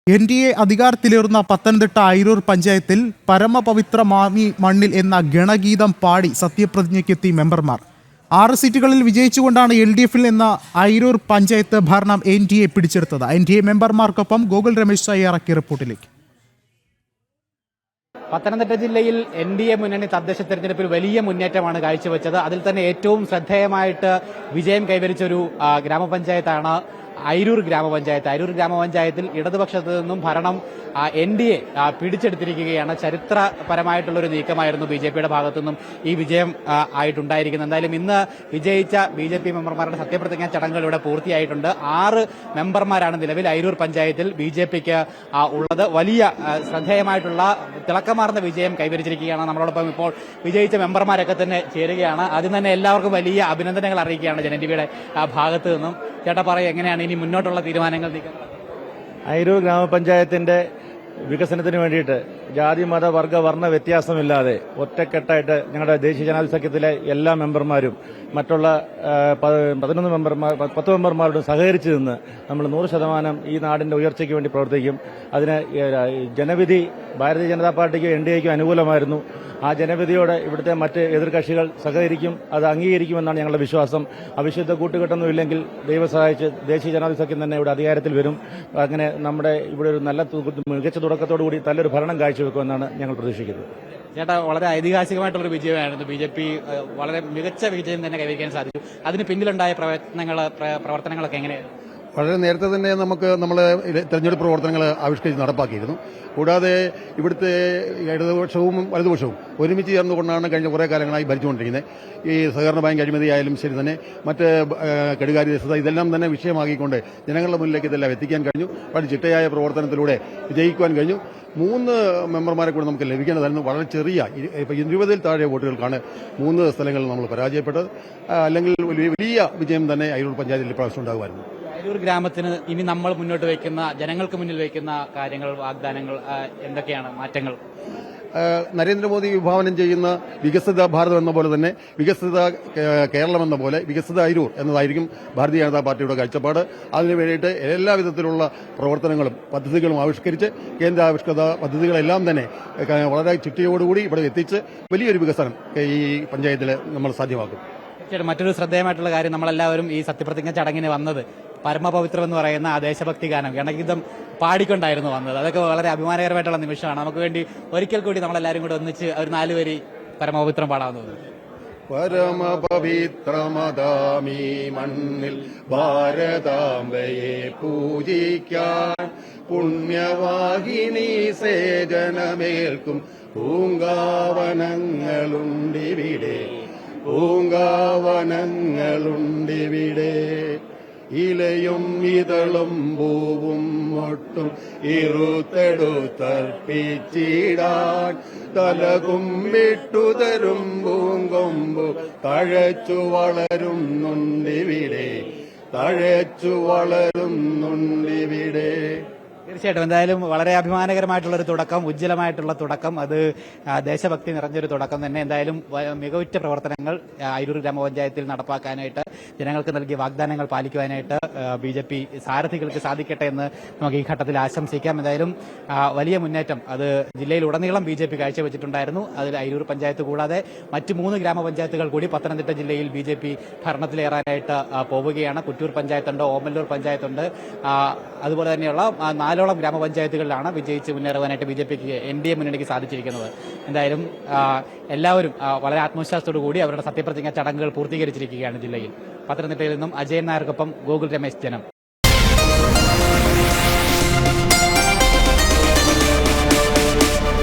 NDA അധികാരത്തിലേറുന്ന Pathanamthitta Ayiroor പഞ്ചായത്തിൽ പരമപവിത്ര മാമി മണ്ണിൽ എന്ന ഗണഗീതം പാടി സത്യപ്രതിജ്ഞയ്ക്കെത്തി മെമ്പർമാർ. 6 സീറ്റുകളിൽ വിജയിച്ചുകൊണ്ടാണ് LDFിൽ എന്ന അയിരൂർ പഞ്ചായത്ത് ഭരണം NDA പിടിച്ചെടുത്തത്. NDA മെമ്പർമാർക്കൊപ്പം ഗോകുൽ രമേശ് തയ്യാറാക്കിയ റിപ്പോർട്ടിലേക്ക്. പത്തനംതിട്ട ജില്ലയിൽ NDA മുന്നണി തദ്ദേശ തെരഞ്ഞെടുപ്പിൽ വലിയ മുന്നേറ്റമാണ് കാഴ്ചവെച്ചത്. അതിൽ തന്നെ ഏറ്റവും ശ്രദ്ധേയമായിട്ട് വിജയം കൈവരിച്ചൊരു ഗ്രാമപഞ്ചായത്താണ് അയിരൂർ ഗ്രാമപഞ്ചായത്ത്. അയിരൂർ ഗ്രാമപഞ്ചായത്തിൽ ഇടതുപക്ഷത്തു നിന്നും ഭരണം NDA പിടിച്ചെടുത്തിരിക്കുകയാണ്. ചരിത്രപരമായിട്ടുള്ളൊരു നീക്കമായിരുന്നു BJPയുടെ ഭാഗത്തു നിന്നും ഈ വിജയം ആയിട്ടുണ്ടായിരിക്കുന്നത്. എന്തായാലും ഇന്ന് വിജയിച്ച BJP മെമ്പർമാരുടെ സത്യപ്രതിജ്ഞാ ചടങ്ങുകൾ ഇവിടെ പൂർത്തിയായിട്ടുണ്ട്. 6 മെമ്പർമാരാണ് നിലവിൽ അയിരൂർ പഞ്ചായത്തിൽ BJPക്ക് ഉള്ളത്. വലിയ ശ്രദ്ധേയമായിട്ടുള്ള തിളക്കമാർന്ന വിജയം കൈവരിച്ചിരിക്കുകയാണ്. നമ്മളോടൊപ്പം ഇപ്പോൾ വിജയിച്ച മെമ്പർമാരൊക്കെ തന്നെ ചേരുകയാണ്. ആദ്യം തന്നെ എല്ലാവർക്കും വലിയ അഭിനന്ദനങ്ങൾ അറിയിക്കുകയാണ് ജനടിവിയുടെ ഭാഗത്തു നിന്നും. ചേട്ടാ പറയും, എങ്ങനെയാണ് ഇനി മുന്നോട്ടുള്ള തീരുമാനങ്ങൾ? അയിരൂർ ഗ്രാമപഞ്ചായത്തിന്റെ വികസനത്തിന് വേണ്ടിയിട്ട് ജാതി മത വർഗ വർണ്ണ വ്യത്യാസമില്ലാതെ ഒറ്റക്കെട്ടായിട്ട് ഞങ്ങളുടെ ദേശീയ ജനാധിപത്യ സഖ്യത്തിലെ എല്ലാ മെമ്പർമാരും മറ്റുള്ള 10 മെമ്പർമാരോട് സഹകരിച്ചു നിന്ന് നമ്മൾ 100% ഈ നാടിന്റെ ഉയർച്ചയ്ക്ക് വേണ്ടി പ്രവർത്തിക്കും. അതിന് ജനവിധി ഭാരതീയ ജനതാ പാർട്ടിക്കും NDAയ്ക്കും അനുകൂലമായിരുന്നു. ആ ജനവിധിയോട് ഇവിടുത്തെ മറ്റ് എതിർകക്ഷികൾ സഹകരിക്കും, അത് അംഗീകരിക്കുമെന്നാണ് ഞങ്ങളുടെ വിശ്വാസം. അവിശുദ്ധ കൂട്ടുകെട്ടൊന്നും ഇല്ലെങ്കിൽ ദൈവം സഹായിച്ച് ദേശീയ ജനാധിപത്യ സഖ്യം തന്നെ ഇവിടെ അധികാരത്തിൽ വരും. അങ്ങനെ നമ്മുടെ ഇവിടെ ഒരു മികച്ച തുടക്കത്തോടുകൂടി നല്ലൊരു ഭരണം കാഴ്ചവെക്കുമെന്നാണ് ഞങ്ങൾ പ്രതീക്ഷിക്കുന്നത്. ചേട്ടാ, വളരെ ഐതിഹാസികമായിട്ടുള്ളൊരു വിജയമായിരുന്നു. BJP വളരെ മികച്ച വിജയം തന്നെ കൈവരിക്കാൻ സാധിച്ചു. അതിന് പിന്നിലുണ്ടായ പ്രവർത്തനങ്ങളൊക്കെ എങ്ങനെയായിരുന്നു? വളരെ നേരത്തെ തന്നെ നമ്മൾ തെരഞ്ഞെടുപ്പ് പ്രവർത്തനങ്ങൾ ആവിഷ്കരിച്ച് നടപ്പാക്കിയിരുന്നു. കൂടാതെ ഇവിടുത്തെ ഇടതുപക്ഷവും വലതുപക്ഷവും ഒരുമിച്ച് ചേർന്നുകൊണ്ടാണ് കഴിഞ്ഞ കുറേ കാലങ്ങളായി ഭരിച്ചുകൊണ്ടിരിക്കുന്നത്. ഈ സഹകരണ ബാങ്ക് അഴിമതിയായാലും ശരി തന്നെ മറ്റ് കെടുകാര്യ രസത ഇതെല്ലാം തന്നെ വിഷയമാക്കിക്കൊണ്ട് ജനങ്ങളുടെ മുന്നിലേക്ക് ഇതെല്ലാം എത്തിക്കാൻ കഴിഞ്ഞു. വളരെ ചിട്ടയായ പ്രവർത്തനത്തിലൂടെ വിജയിക്കുവാൻ കഴിഞ്ഞു. 3 മെമ്പർമാരെ കൂടെ നമുക്ക് ലഭിക്കേണ്ടതായിരുന്നു. വളരെ ചെറിയ 20-ൽ താഴെ വോട്ടുകൾക്കാണ് 3 സ്ഥലങ്ങളിൽ നമ്മൾ പരാജയപ്പെട്ടത്. അല്ലെങ്കിൽ വലിയ വിജയം തന്നെ അയിരൂർ പഞ്ചായത്തിൽ പ്രാവശ്യം ഉണ്ടാകുമായിരുന്നു. അയിരൂർ ഗ്രാമത്തിന് ഇനി നമ്മൾ മുന്നോട്ട് വയ്ക്കുന്ന, ജനങ്ങൾക്ക് മുന്നിൽ വയ്ക്കുന്ന കാര്യങ്ങൾ, വാഗ്ദാനങ്ങൾ എന്തൊക്കെയാണ്? മാറ്റങ്ങൾ നരേന്ദ്രമോദി വിഭാവനം ചെയ്യുന്ന വികസിത ഭാരതം എന്ന പോലെ തന്നെ വികസിത കേരളം എന്ന പോലെ വികസിത അയിരൂർ എന്നതായിരിക്കും ഭാരതീയ ജനതാ പാർട്ടിയുടെ കാഴ്ചപ്പാട്. അതിനു വേണ്ടിയിട്ട് എല്ലാവിധത്തിലുള്ള പ്രവർത്തനങ്ങളും പദ്ധതികളും ആവിഷ്കരിച്ച് കേന്ദ്രാവിഷ്കൃത പദ്ധതികളെല്ലാം തന്നെ വളരെ ചിട്ടയോടുകൂടി ഇവിടെ എത്തിച്ച് വലിയൊരു വികസനം ഈ പഞ്ചായത്തിൽ നമ്മൾ സാധ്യമാക്കും. മറ്റൊരു ശ്രദ്ധേയമായിട്ടുള്ള കാര്യം, നമ്മളെല്ലാവരും ഈ സത്യപ്രതിജ്ഞ ചടങ്ങിന് വന്നത് പരമപവിത്രം എന്ന് പറയുന്ന ആ ദേശഭക്തി ഗാനം ഗണഗീതം പാടിക്കൊണ്ടായിരുന്നു വന്നത്. അതൊക്കെ വളരെ അഭിമാനകരമായിട്ടുള്ള നിമിഷമാണ്. നമുക്ക് വേണ്ടി ഒരിക്കൽ കൂടി നമ്മളെല്ലാവരും കൂടി ഒന്നിച്ച് ഒരു 4 വരി പരമപവിത്രം പാടാവുന്നത്. പരമപവിത്രമദാമീ മണ്ണിൽ ഭാരതാംബയെ പൂജിക്കാൻ പുണ്യവാഹിനി സേജനമേൽക്കും പൂങ്കാവനങ്ങളുണ്ടിവിടെ, പൂങ്കാവനങ്ങളുണ്ടിവിടെ. ഇലയും ഇതളും പൂവും ഒട്ടും ഇരുത്തെടുത്തർപ്പിച്ചിടാൻ തലകുമ്പിട്ടുതരും പൂങ്കൊമ്പു തഴച്ചു വളരുന്നുണ്ടിവിടെ, തഴച്ചു വളരുന്നുണ്ടിവിടെ. തീർച്ചയായിട്ടും എന്തായാലും വളരെ അഭിമാനകരമായിട്ടുള്ളൊരു തുടക്കം, ഉജ്ജ്വലമായിട്ടുള്ള തുടക്കം, അത് ദേശഭക്തി നിറഞ്ഞൊരു തുടക്കം തന്നെ. എന്തായാലും മികവുറ്റ പ്രവർത്തനങ്ങൾ അയിരൂർ ഗ്രാമപഞ്ചായത്തിൽ നടപ്പാക്കാനായിട്ട്, ജനങ്ങൾക്ക് നൽകിയ വാഗ്ദാനങ്ങൾ പാലിക്കുവാനായിട്ട് BJP സാരഥികൾക്ക് സാധിക്കട്ടെ എന്ന് നമുക്ക് ഈ ഘട്ടത്തിൽ ആശംസിക്കാം. എന്തായാലും വലിയ മുന്നേറ്റം അത് ജില്ലയിലുടനീളം BJP കാഴ്ചവെച്ചിട്ടുണ്ടായിരുന്നു. അതിൽ അയിരൂർ പഞ്ചായത്ത് കൂടാതെ മറ്റ് 3 ഗ്രാമപഞ്ചായത്തുകൾ കൂടി പത്തനംതിട്ട ജില്ലയിൽ BJP ഭരണത്തിലേറാനായിട്ട് പോവുകയാണ്. കുറ്റൂർ പഞ്ചായത്തുണ്ട്, ഓമല്ലൂർ പഞ്ചായത്തുണ്ട്. അതുപോലെ തന്നെയുള്ള 4 ഗ്രാമപഞ്ചായത്തുകളിലാണ് വിജയിച്ച് മുന്നേറുവാനായിട്ട് BJPക്ക് NDA മുന്നണിക്ക് സാധിച്ചിരിക്കുന്നത്. എന്തായാലും എല്ലാവരും വളരെ ആത്മവിശ്വാസത്തോടു കൂടി അവരുടെ സത്യപ്രതിജ്ഞ ചടങ്ങുകൾ പൂർത്തീകരിച്ചിരിക്കുകയാണ് ജില്ലയിൽ. പത്തനംതിട്ടയിൽ നിന്നും അജയൻ നായർക്കൊപ്പം ഗോകുൽ രമേശ്, ജനം.